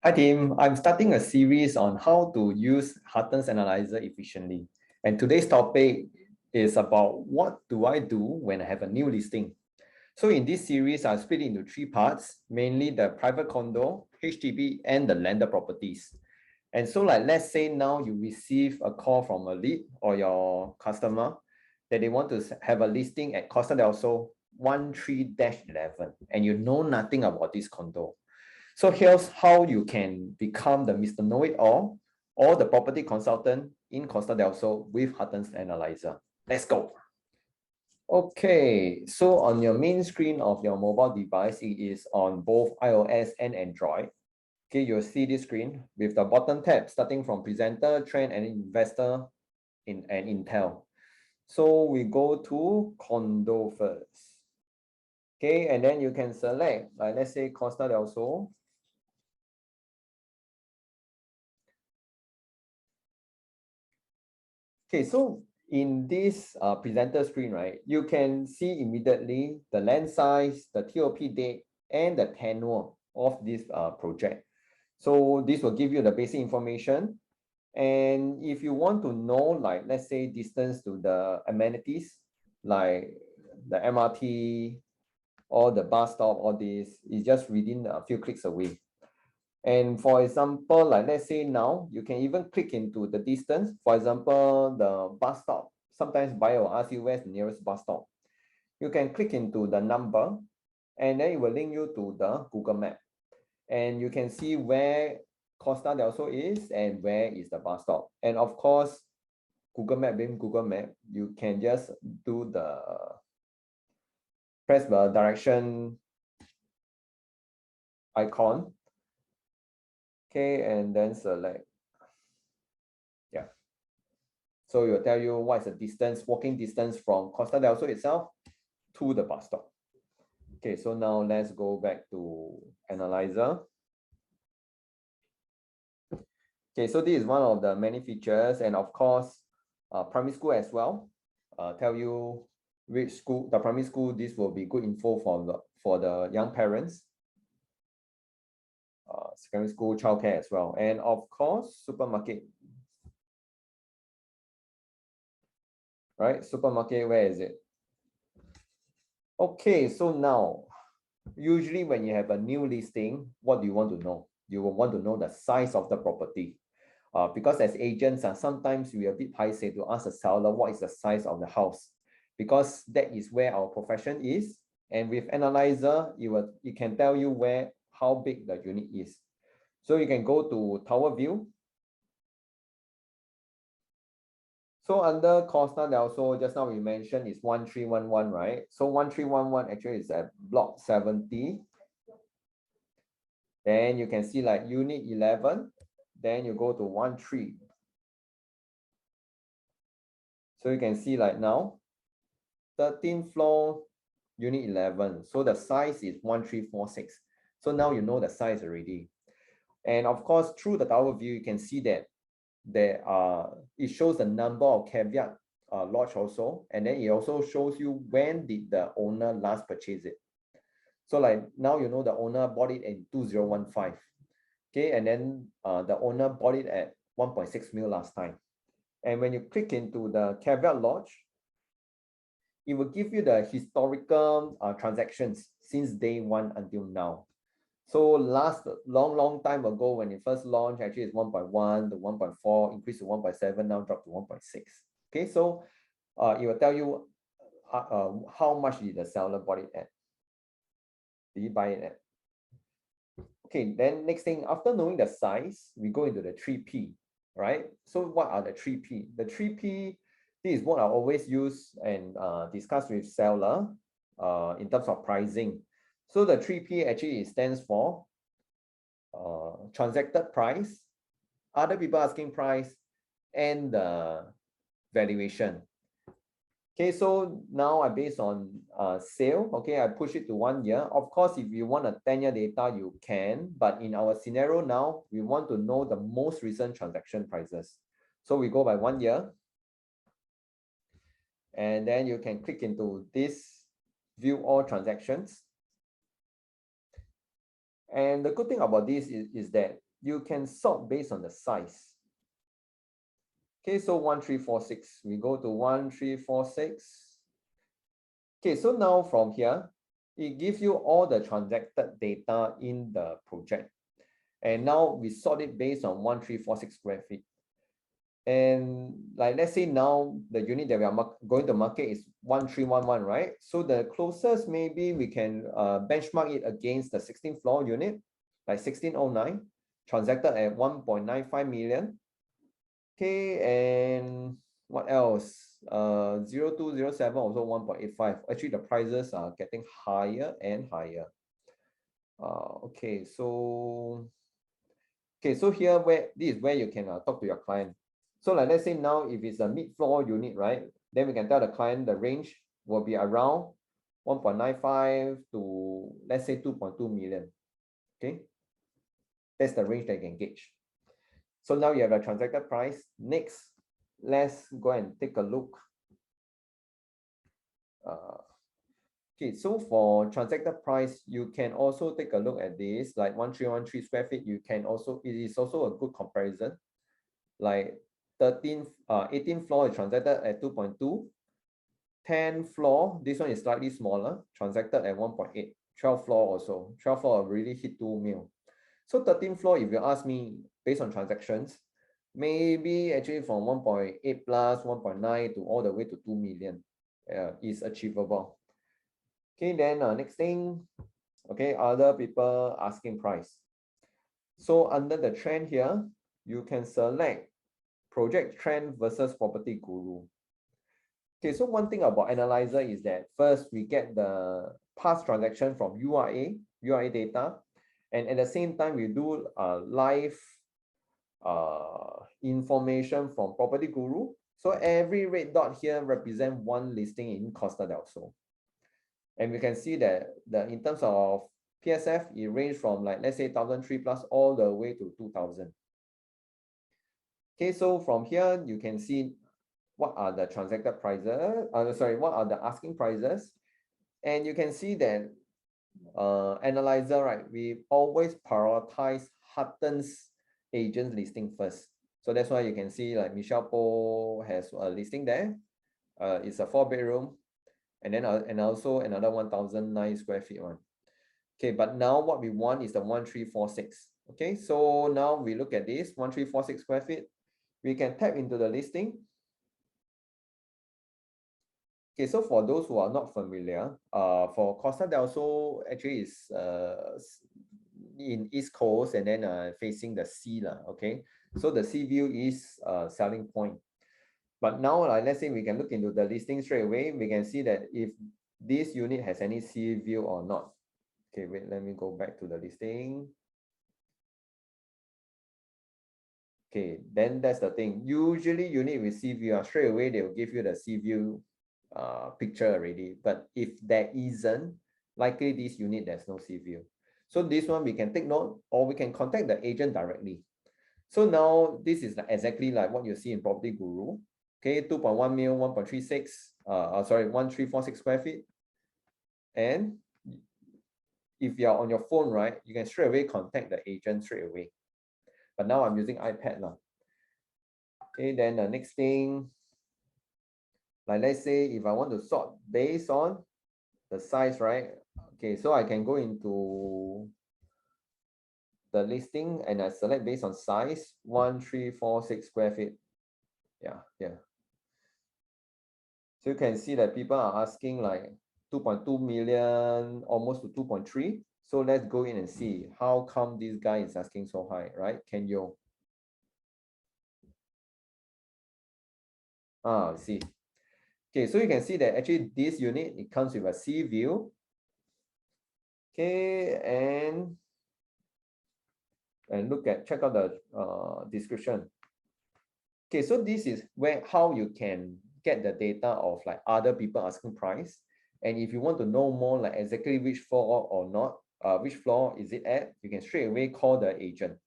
Hi team, I'm starting a series on how to use Hutton's Analyzer efficiently. And today's topic is about what do I do when I have a new listing. So in this series, I'll split it into three parts, mainly the private condo, HDB, and the landed properties. And so let's say now you receive a call from a lead or your customer that they want to have a listing at Costa del Sol 13-11, and you know nothing about this condo. So here's how you can become the Mr. Know-it-all or the property consultant in Costa del Sol with Hutton's Analyzer. Let's go. Okay, so on your main screen of your mobile device, it is on both iOS and Android. Okay, you'll see this screen with the bottom tab starting from presenter, trend, and investor and Intel. So we go to condo first. Okay, and then you can select, like let's say Costa del Sol. Okay, so in this presenter screen, right, you can see immediately the land size, the TOP date, and the tenure of this project. So this will give you the basic information. And if you want to know, like, let's say distance to the amenities, like the MRT or the bus stop, all this is just within a few clicks away. And for example, like let's say now, you can even click into the distance. For example, the bus stop. Sometimes buyer will ask you where's the nearest bus stop. You can click into the number, and then it will link you to the Google Map. And you can see where Costa del Sol is and where is the bus stop. And of course, Google Map being Google Map, you can just do the press the direction icon. Okay, and then select. Yeah. So it will tell you what is the distance, walking distance from Costa del Sol itself to the bus stop. Okay, so now let's go back to Analyzer. Okay, so this is one of the many features, and of course, primary school as well. Tell you which school, the primary school, this will be good info for the young parents. Secondary school, childcare as well, and of course, supermarket. Right, supermarket, where is it? Okay, so now, usually when you have a new listing, what do you want to know? You will want to know the size of the property. Because as agents, sometimes we are a bit paiseh to ask the seller what is the size of the house, because that is where our profession is. And with Analyzer, it can tell you how big the unit is. So you can go to Tower View. So under Costa del Sol, just now we mentioned is 1311, right? So 1311 actually is at block 70. Then you can see like unit 11. Then you go to 13. So you can see like now, 13th floor, unit 11. So the size is 1346. So now you know the size already. And of course, through the tower view, you can see that it shows the number of caveat lodged also. And then it also shows you when did the owner last purchase it. So like now you know the owner bought it in 2015. Okay, and then the owner bought it at 1.6 mil last time. And when you click into the caveat lodge, it will give you the historical transactions since day one until now. So last long time ago when it first launched, actually it's 1.1 to 1.4, increased to 1.7, now dropped to 1.6. Okay, so it will tell you how much did the seller bought it at. Did he buy it at? Okay, then next thing, after knowing the size, we go into the 3P, right? So what are the 3P? The 3P, this is what I always use and discuss with seller in terms of pricing. So the 3P actually stands for transacted price, other people asking price, and the valuation. Okay, so now I based on sale. Okay, I push it to 1 year. Of course, if you want a 10-year data, you can. But in our scenario now, we want to know the most recent transaction prices. So we go by 1 year. And then you can click into this view all transactions. And the good thing about this is that you can sort based on the size. Okay, so 1346, we go to 1346. Okay, so now from here, it gives you all the transacted data in the project. And now we sort it based on 1346 square feet. And like, let's say now the unit that we are going to market is 1311, right? So the closest, maybe we can benchmark it against the 16th floor unit, like 1609, transacted at 1.95 million. Okay, and what else? 0207 also 1.85. Actually, the prices are getting higher and higher. Okay, so here this is where you can talk to your client. So like, let's say now if it's a mid-floor unit, right? Then we can tell the client the range will be around 1.95 to, let's say, 2.2 million. Okay, that's the range that you can gauge. So now you have a transacted price. Next, let's go and take a look. Okay, so for transacted price, you can also take a look at this, like 1313 square feet. You can also, it is also a good comparison. Like 18th floor is transacted at 2.2. 10th floor, this one is slightly smaller, transacted at 1.8. 12th floor also. 12th floor really hit 2 mil. So 13th floor, if you ask me, based on transactions, maybe actually from 1.8 plus 1.9 to all the way to 2 million is achievable. Okay, then next thing, okay, other people asking price. So under the trend here, you can select project trend versus property guru. Okay, so one thing about analyzer is that first we get the past transaction from URA data, and at the same time we do live information from property guru. So every red dot here represent one listing in Costa del Sol. And we can see that in terms of PSF, it range from, like, let's say 1,003 plus all the way to 2,000. Okay, so from here you can see what are the transacted prices, what are the asking prices. And you can see that analyzer, right, we always prioritize Hutton's agent listing first. So that's why you can see like Michelle Po has a listing there. It's a 4-bedroom, and then and also another 1,009 square feet one. Okay, but now what we want is the 1346. Okay, so now we look at this 1346 square feet. We can tap into the listing. Okay, so for those who are not familiar, for Costa del Sol actually is in East Coast and then facing the sea, okay? So the sea view is a selling point. But now, let's say we can look into the listing straight away. We can see that if this unit has any sea view or not. Okay, wait, let me go back to the listing. Okay, then that's the thing. Usually unit with sea view, straight away they will give you the sea view picture already. But if there isn't, likely this unit there's no sea view. So this one we can take note, or we can contact the agent directly. So now this is exactly like what you see in Property Guru. Okay, 2.1 mil, 1.36, 1346 square feet. And if you're on your phone, right, you can straight away contact the agent straight away. But now I'm using iPad now. Okay, then the next thing, like, let's say if I want to sort based on the size, right? Okay, so I can go into the listing and I select based on size, 1346 square feet. Yeah. So you can see that people are asking like 2.2 million, almost to 2.3. So let's go in and see how come this guy is asking so high, right? Can you? See. Okay, so you can see that actually this unit, it comes with a sea view. Okay, and check out the description. Okay, so this is how you can get the data of like other people asking price. And if you want to know more like exactly which floor or not, which floor is it at, you can straight away call the agent.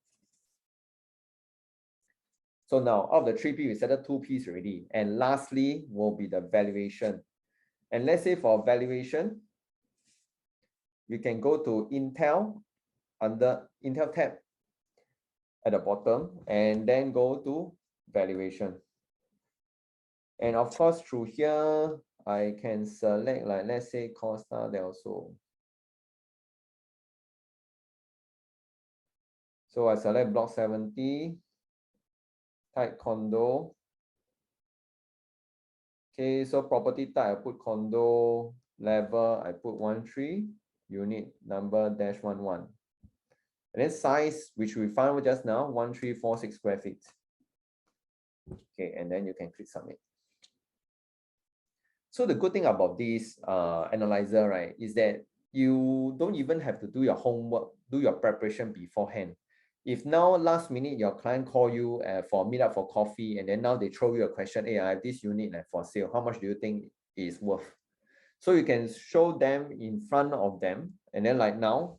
So now out of the 3P, we settled 2Ps already. And lastly will be the valuation. And let's say for valuation, you can go to Intel under Intel tab. at the bottom, and then go to valuation. And of course, through here, I can select, like, let's say Costa there also. So I select block 70, type condo. Okay, so property type, I put condo, level, I put 13, unit number -11. And then size, which we found just now, 1346 square feet. Okay, and then you can click submit. So the good thing about this analyzer, right, is that you don't even have to do your homework, do your preparation beforehand. If now last minute your client call you for meet up for coffee, and then now they throw you a question, hey, I have this unit for sale, how much do you think is worth? So you can show them in front of them, and then like now,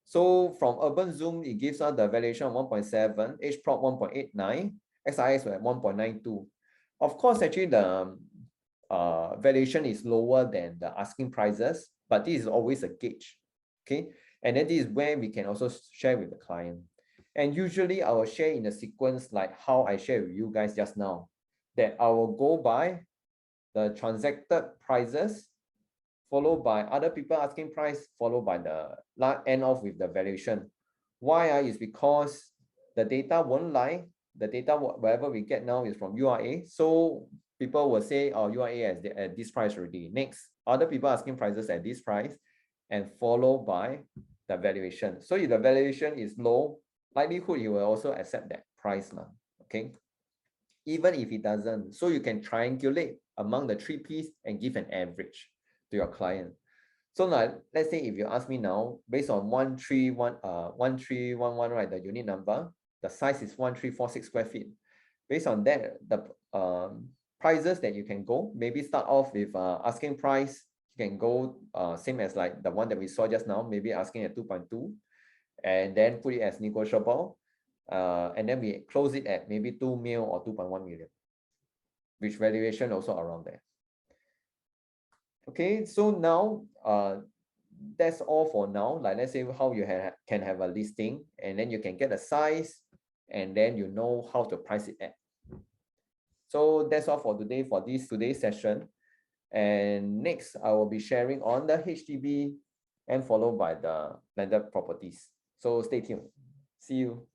so from Urban Zoom, it gives us the valuation of 1.7, H-plot 1.89, SIS at 1.92. Of course, actually the valuation is lower than the asking prices, but this is always a gauge, okay? And then this is where we can also share with the client. And usually I will share in a sequence like how I share with you guys just now, that I will go by the transacted prices, followed by other people asking price, followed by the end off with the valuation. Why is because the data won't lie. The data, whatever we get now is from URA. So people will say, oh, URA at this price already. Next, other people asking prices at this price, and followed by the valuation. So if the valuation is low, likelihood you will also accept that price now, okay? Even if it doesn't, so you can triangulate among the 3 Ps and give an average to your client. So now, let's say if you ask me now, based on 1311, right, the unit number, the size is 1346 square feet. Based on that, the prices that you can go, maybe start off with asking price. You can go same as like the one that we saw just now, maybe asking at 2.2, and then put it as negotiable. And then we close it at maybe 2 mil or 2.1 million, which valuation also around there. Okay, so now that's all for now. Like, let's say how you can have a listing, and then you can get a size, and then you know how to price it at. So that's all for today for today's session. And next, I will be sharing on the HDB and followed by the landed properties. So stay tuned. See you.